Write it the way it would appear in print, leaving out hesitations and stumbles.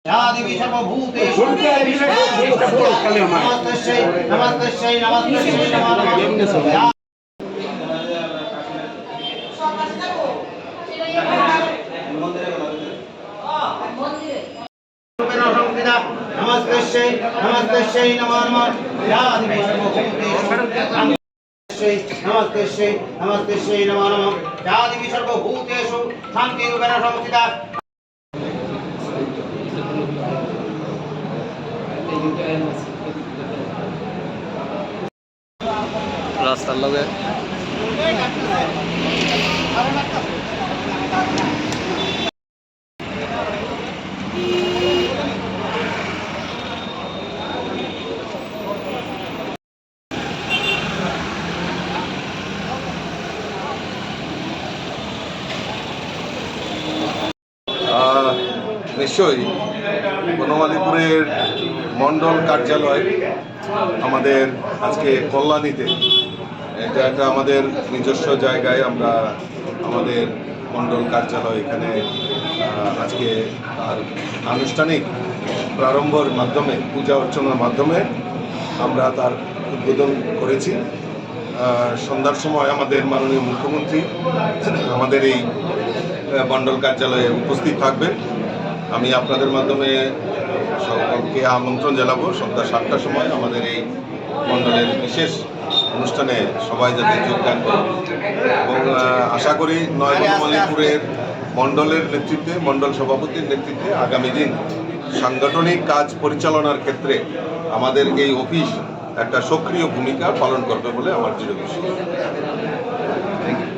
यादिवी सर्वभूतेषु नमस्तस्यै नमस्तस्यै नमस्तस्यै नमो नमः। नमस्तस्यै नमस्तस्यै नमो नमः। यादिवी सर्वभूतेषु नमस्तस्यै नमस्तस्यै नमो नमः। यादिवी सर्वभूतेषु शान्तिरूपेण संस्थिता। রাস্তার লগে নিশ্চয়ই বনমালীপুরের মণ্ডল কার্যালয় আমাদের আজকে কল্যাণীতে, এটা একটা আমাদের নিজস্ব জায়গায় আমরা আমাদের মণ্ডল কার্যালয় এখানে আজকে তার আনুষ্ঠানিক প্রারম্ভের মাধ্যমে পূজা অর্চনার মাধ্যমে আমরা তার উদ্বোধন করেছি। সন্ধ্যার সময় আমাদের মাননীয় মুখ্যমন্ত্রী আমাদের এই মণ্ডল কার্যালয়ে উপস্থিত থাকবেন। আমি আপনাদের মাধ্যমে সকলকে আমন্ত্রণ জানাবো সন্ধ্যা 7টার সময় আমাদের এই মণ্ডলের বিশেষ অনুষ্ঠানে সবাই যাতে যোগদান করেন এবং আশা করি নয় বনমালীপুরের মণ্ডলের নেতৃত্বে, মণ্ডল সভাপতির নেতৃত্বে আগামী দিন সাংগঠনিক কাজ পরিচালনার ক্ষেত্রে আমাদের এই অফিস একটা সক্রিয় ভূমিকা পালন করবে বলে আমার দৃঢ় বিশ্বাস। Thank you.